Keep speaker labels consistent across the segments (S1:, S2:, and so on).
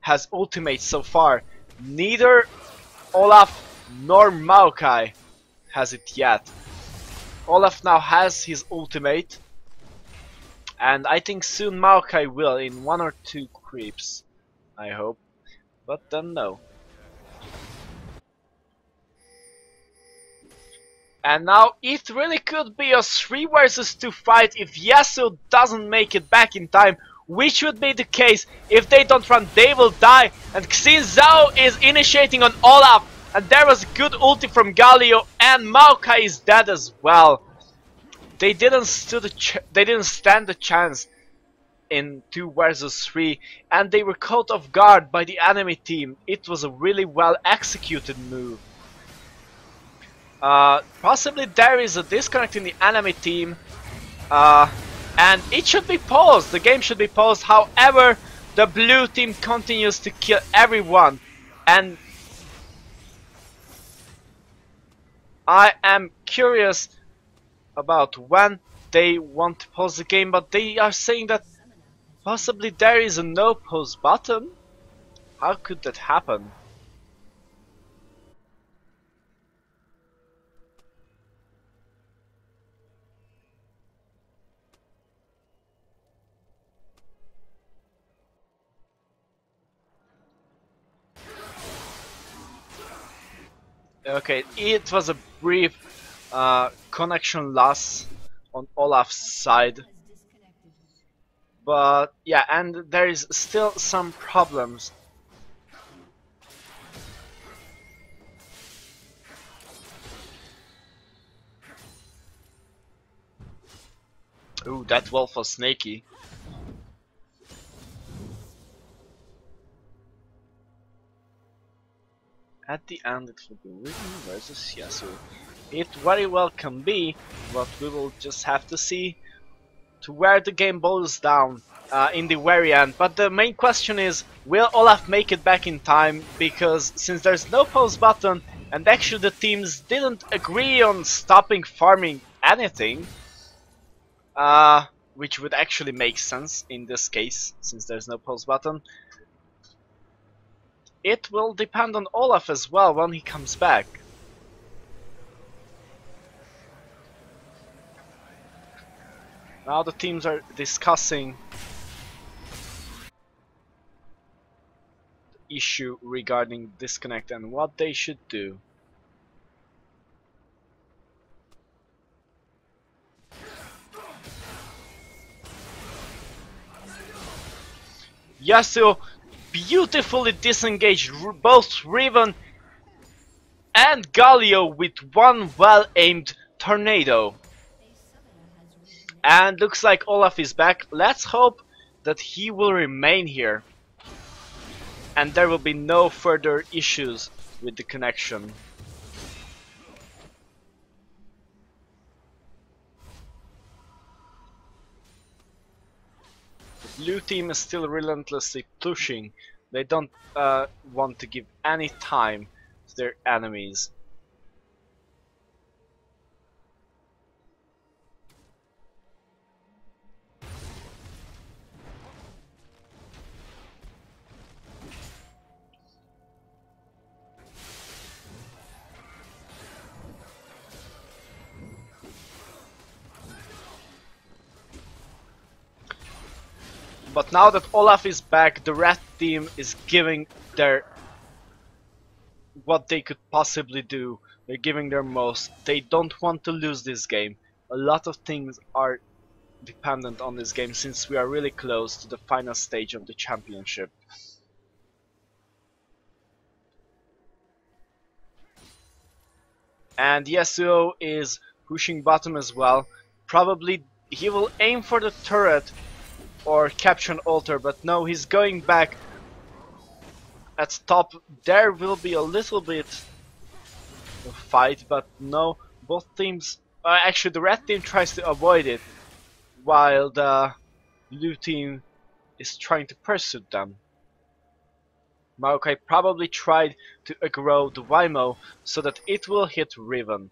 S1: has ultimate so far. Neither Olaf nor Maokai has it yet. Olaf now has his ultimate, and I think soon Maokai will in 1 or 2 creeps, I hope, but then no. And now it really could be a 3 versus 2 fight if Yasuo doesn't make it back in time, which would be the case. If they don't run, they will die, and Xin Zhao is initiating on Olaf, and there was a good ulti from Galio, and Maokai is dead as well. They didn't stand a chance in 2 versus 3, and they were caught off guard by the enemy team. It was a really well executed move. Possibly there is a disconnect in the enemy team, and it should be paused. The game should be paused. However, the blue team continues to kill everyone, and I am curious about when they want to pause the game, but they are saying that possibly there is a no pause button. How could that happen? Okay, it was a brief connection loss on Olaf's side, but yeah, and there is still some problems. Ooh, that wolf was snaky. At the end it will be Riven versus Yasuo. It very well can be, but we will just have to see to where the game boils down in the very end. But the main question is, will Olaf make it back in time? Because since there's no pause button, and actually the teams didn't agree on stopping farming anything, which would actually make sense in this case, since there's no pause button. It will depend on Olaf as well when he comes back. Now the teams are discussing the issue regarding disconnect and what they should do. Yasuo beautifully disengaged both Riven and Galio with one well-aimed tornado. And looks like Olaf is back. Let's hope that he will remain here and there will be no further issues with the connection. Blue team is still relentlessly pushing. They don't want to give any time to their enemies. But now that Olaf is back, the red team is giving their what they could possibly do. They're giving their most. They don't want to lose this game. A lot of things are dependent on this game since we are really close to the final stage of the championship. And Yasuo is pushing bottom as well. Probably he will aim for the turret or capture an altar, but no, he's going back at top. There will be a little bit of fight, but no, both teams, actually the red team tries to avoid it while the blue team is trying to pursue them. Maokai probably tried to aggro the Waymo so that it will hit Riven.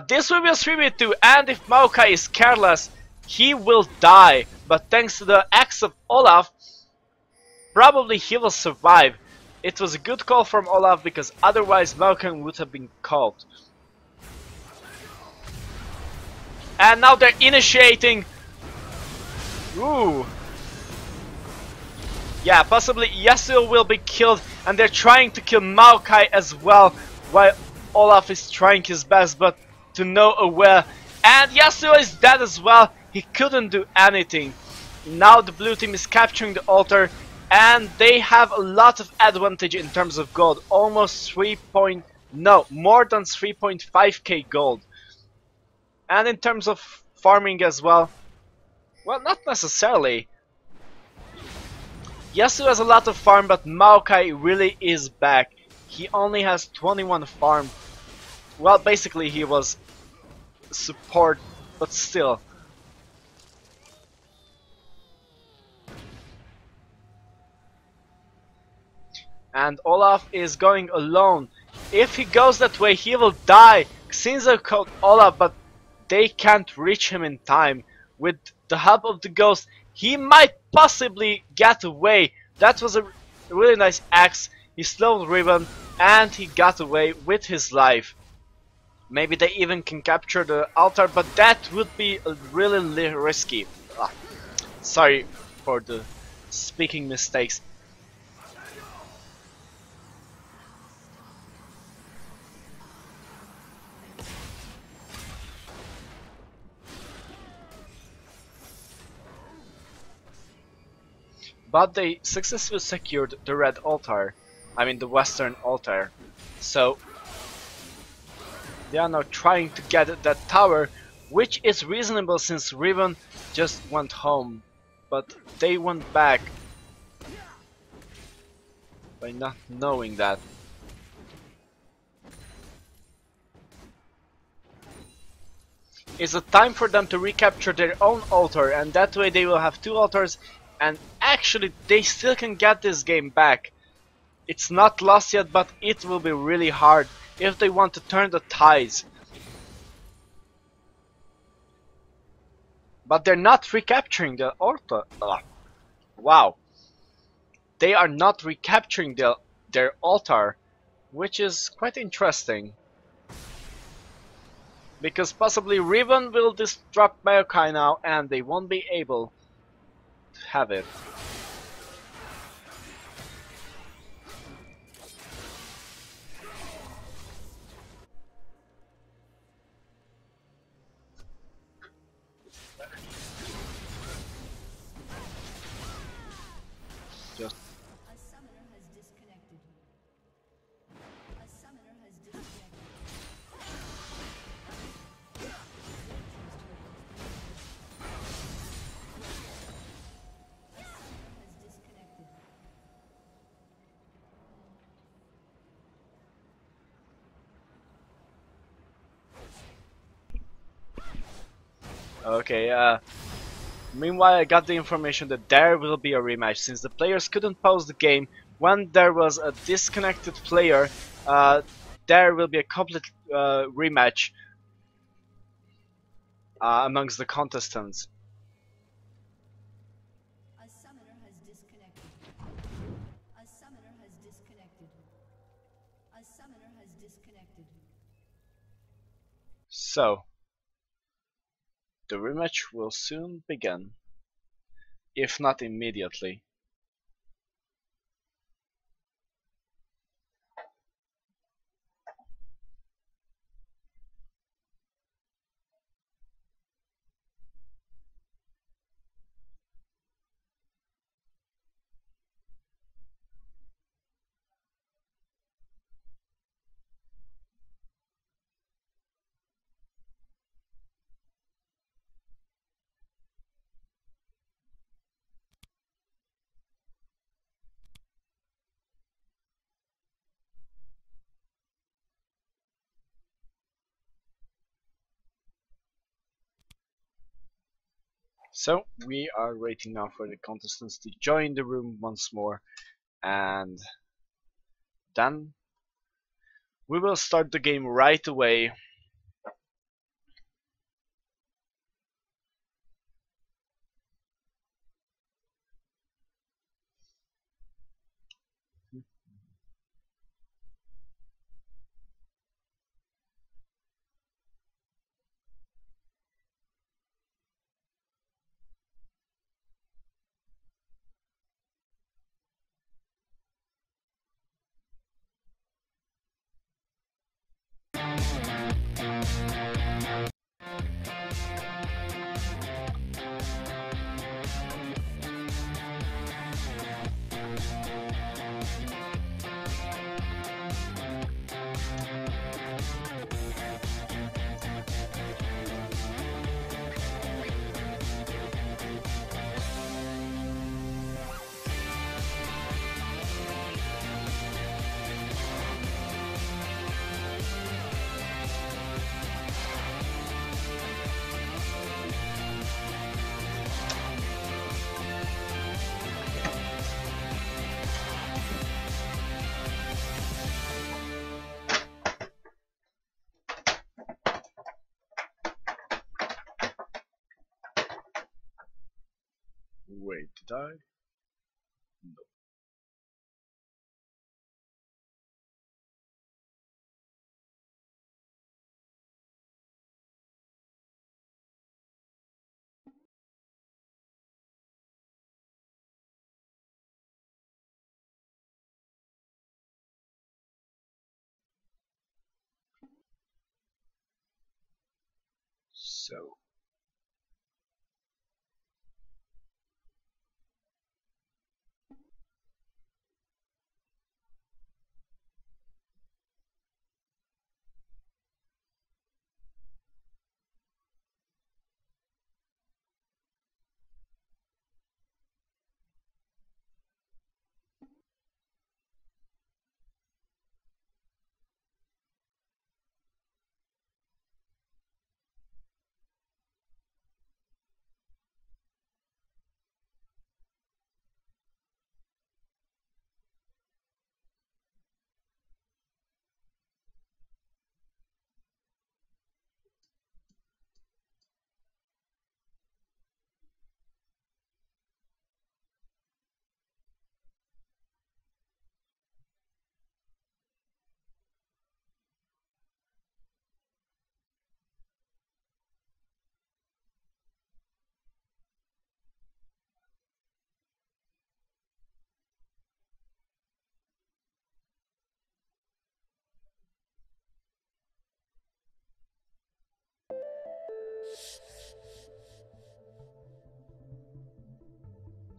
S1: This will be a 3v2, and if Maokai is careless, he will die. But thanks to the axe of Olaf, probably he will survive. It was a good call from Olaf because otherwise Malcolm would have been caught. And now they're initiating. Ooh. Yeah, possibly Yasuo will be killed, and they're trying to kill Maokai as well, while Olaf is trying his best, but to no avail. And Yasuo is dead as well. He couldn't do anything. Now the blue team is capturing the altar, and they have a lot of advantage in terms of gold. Almost more than 3.5k gold. And in terms of farming as well, well, not necessarily. Yasuo has a lot of farm, but Maokai really is back. He only has 21 farm. Well, basically he was support, but still. And Olaf is going alone. If he goes that way, he will die. Xinzo caught Olaf, but they can't reach him in time. With the help of the ghost, he might possibly get away. That was a really nice axe. He slowed Riven, and he got away with his life. Maybe they even can capture the altar, but that would be really risky. Sorry for the speaking mistakes. But they successfully secured the red altar. I mean the western altar. So they are now trying to get that tower, which is reasonable since Riven just went home. But they went back by not knowing that. It's a time for them to recapture their own altar, and that way they will have two altars, and actually they still can get this game back. It's not lost yet, but it will be really hard if they want to turn the tides. But they're not recapturing the altar. Wow. They are not recapturing their altar, which is quite interesting. Because possibly Riven will disrupt Maokai now, and they won't be able to have it. Just okay, meanwhile I got the information that there will be a rematch since the players couldn't pause the game. When there was a disconnected player, there will be a complete rematch amongst the contestants.
S2: A summoner has disconnected. A summoner has disconnected. A summoner has disconnected.
S1: So, the rematch will soon begin, if not immediately. So, we are waiting now for the contestants to join the room once more, and then we will start the game right away. Wait, did I? No.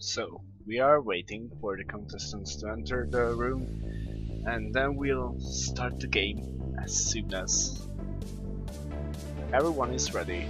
S1: So, we are waiting for the contestants to enter the room, and then we'll start the game as soon as everyone is ready.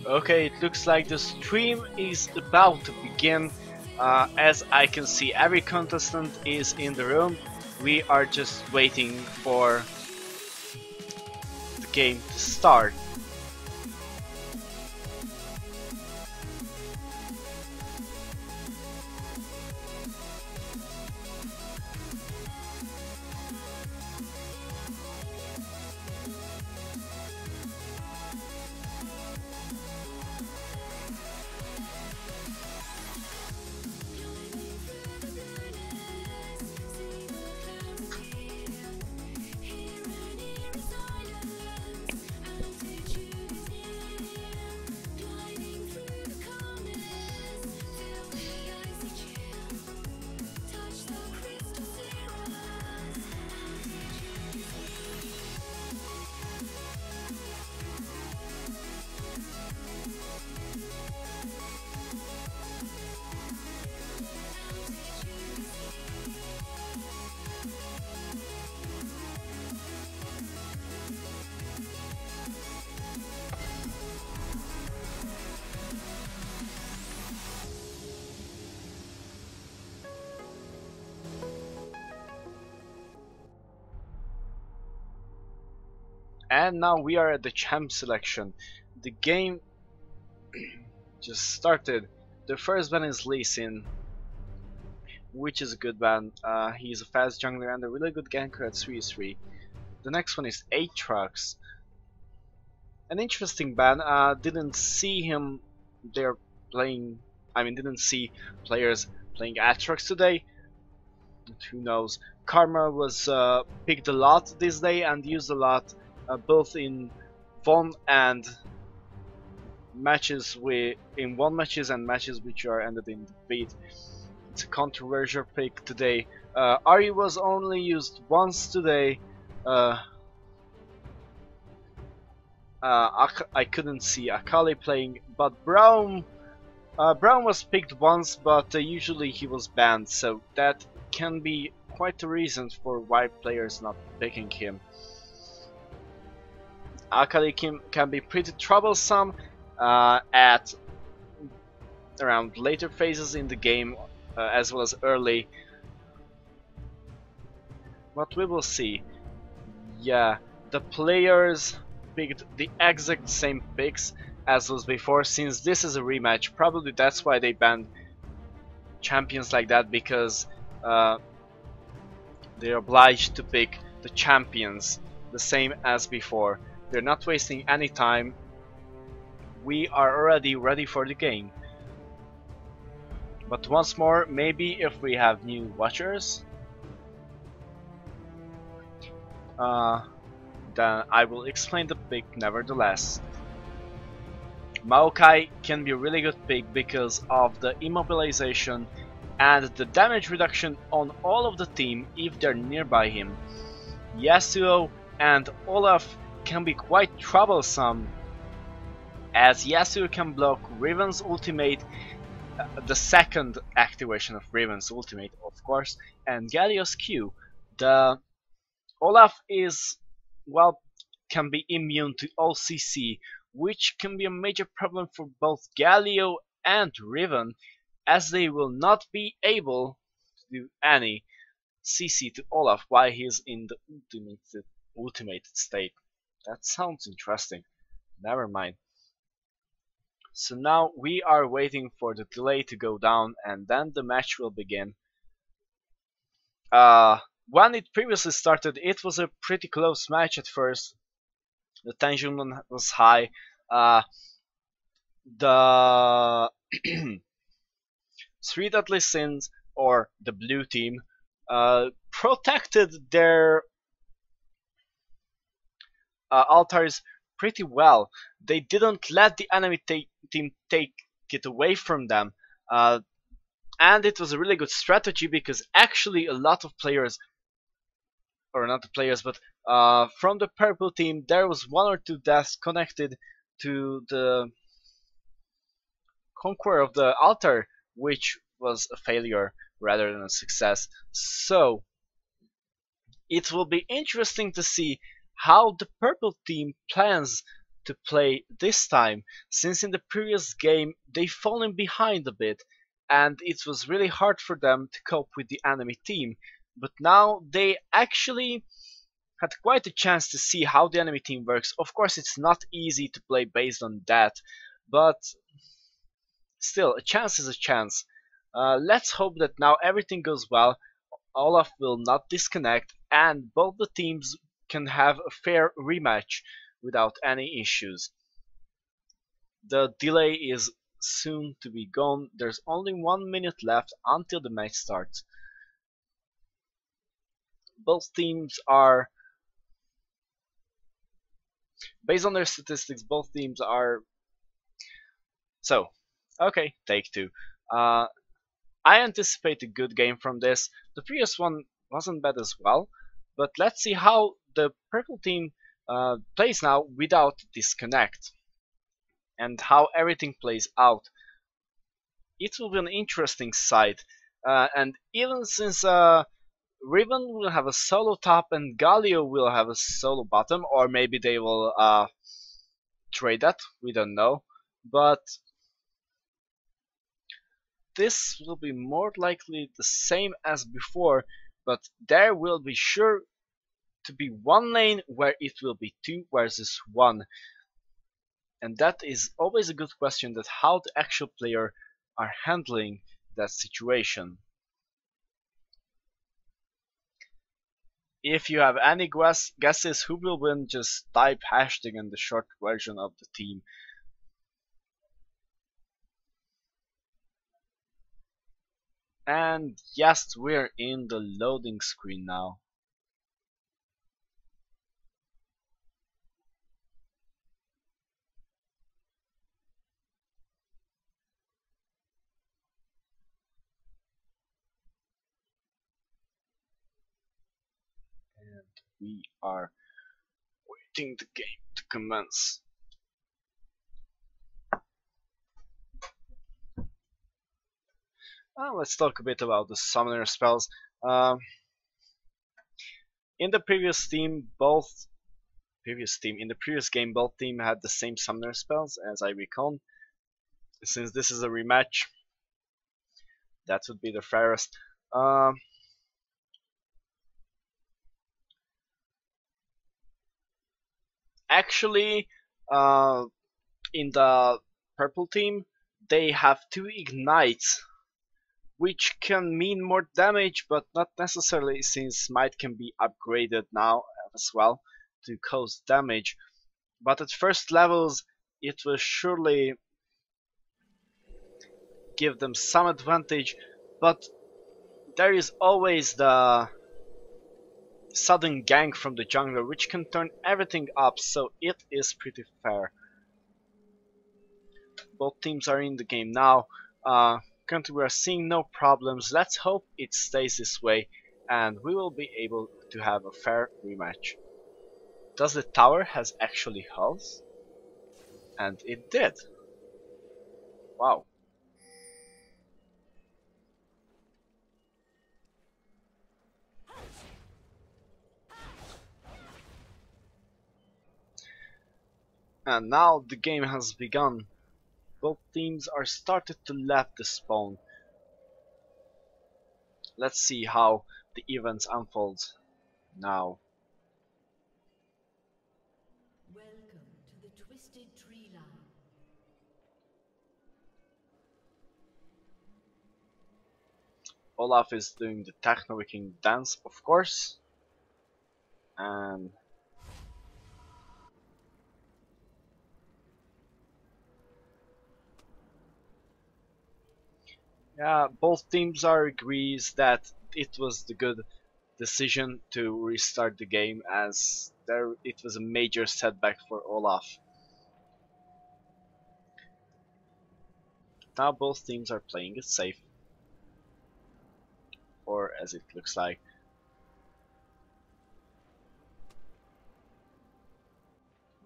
S1: Okay, it looks like the stream is about to begin. As I can see, every contestant is in the room. We are just waiting for the game to start. And now we are at the champ selection. The game just started. The first ban is Lee Sin, which is a good ban. He's a fast jungler and a really good ganker at 3-3. The next one is Aatrox. An interesting ban. Didn't see him there playing. I mean, didn't see players playing Aatrox today. But who knows? Karma was picked a lot this day and used a lot, both in Von and matches in one matches and matches which are ended in defeat. It's a controversial pick today. Ari was only used once today. I couldn't see Akali playing, but Braum was picked once, but usually he was banned, so that can be quite a reason for why players not picking him. Akali can be pretty troublesome at around later phases in the game, as well as early. But we will see. Yeah, the players picked the exact same picks as was before. Since this is a rematch, probably that's why they banned champions like that, because they're obliged to pick the champions the same as before. They're not wasting any time. We are already ready for the game. But once more, maybe if we have new watchers, then I will explain the pick nevertheless. Maokai can be a really good pick because of the immobilization and the damage reduction on all of the team if they're nearby him. Yasuo and Olaf can be quite troublesome, as Yasuo can block Riven's ultimate, the second activation of Riven's ultimate of course, and Galio's Q. The Olaf is, well, can be immune to all CC, which can be a major problem for both Galio and Riven, as they will not be able to do any CC to Olaf while he's in the ultimate state. That sounds interesting. Never mind. So now we are waiting for the delay to go down and then the match will begin. When it previously started, it was a pretty close match at first. The tension was high. The three TDSins, or the blue team, protected their altars pretty well. They didn't let the enemy team take it away from them, and it was a really good strategy because actually a lot of players, or not the players, but from the purple team, there was one or two deaths connected to the conquer of the altar, which was a failure rather than a success. So it will be interesting to see how the purple team plans to play this time, since in the previous game they've fallen behind a bit and it was really hard for them to cope with the enemy team. But now they actually had quite a chance to see how the enemy team works. Of course, it's not easy to play based on that, but still, a chance is a chance. Let's hope that now everything goes well, Olaf will not disconnect, and both the teams can have a fair rematch without any issues. The delay is soon to be gone. There's only 1 minute left until the match starts. Both teams are, based on their statistics, both teams are. So, okay, take two. I anticipate a good game from this. The previous one wasn't bad as well, but let's see how the purple team plays now without disconnect and how everything plays out. It will be an interesting sight, and even since Riven will have a solo top and Galio will have a solo bottom, or maybe they will trade that, we don't know, but this will be more likely the same as before, but there will be sure to be one lane where it will be 2 versus 1. And that is always a good question, that how the actual player are handling that situation. If you have any guesses who will win, just type hashtag in the short version of the team. And yes, we're in the loading screen now. And we are waiting the game to commence. Let's talk a bit about the summoner spells. In the previous game, both team had the same summoner spells, as I recall. Since this is a rematch, that would be the fairest. Actually, in the purple team, they have 2 ignites, which can mean more damage, but not necessarily, since Smite can be upgraded now as well to cause damage. But at first levels, it will surely give them some advantage, but there is always the sudden gank from the jungler, which can turn everything up, so it is pretty fair. Both teams are in the game now. Currently we are seeing no problems. Let's hope it stays this way and we will be able to have a fair rematch. Does the tower has actually health? And it did. Wow. And now the game has begun. Both teams are started to left the spawn. Let's see how the events unfold now.
S2: Welcome to the Twisted Tree Line.
S1: Olaf is doing the Techno Viking dance, of course. And yeah, both teams are agrees that it was the good decision to restart the game, as it was a major setback for Olaf. Now both teams are playing it safe, or as it looks like.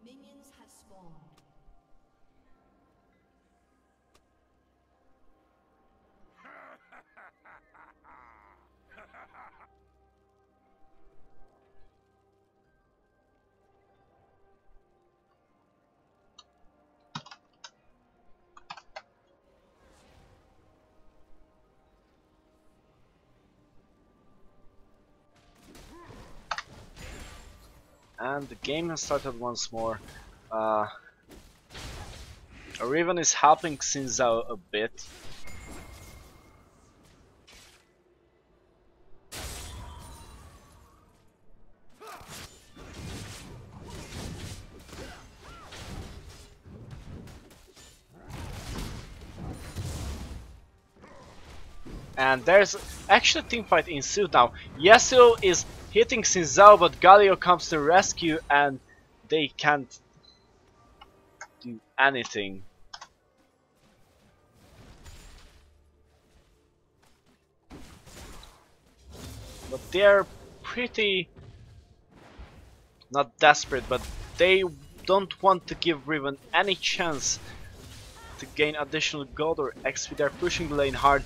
S2: Minions have spawned.
S1: And the game has started once more. Riven is helping Xin a bit. And there's actually a teamfight ensued now. Yasuo is hitting Xin, but Galio comes to rescue and they can't do anything. But they're pretty... not desperate, but they don't want to give Riven any chance to gain additional gold or XP. They're pushing the lane hard.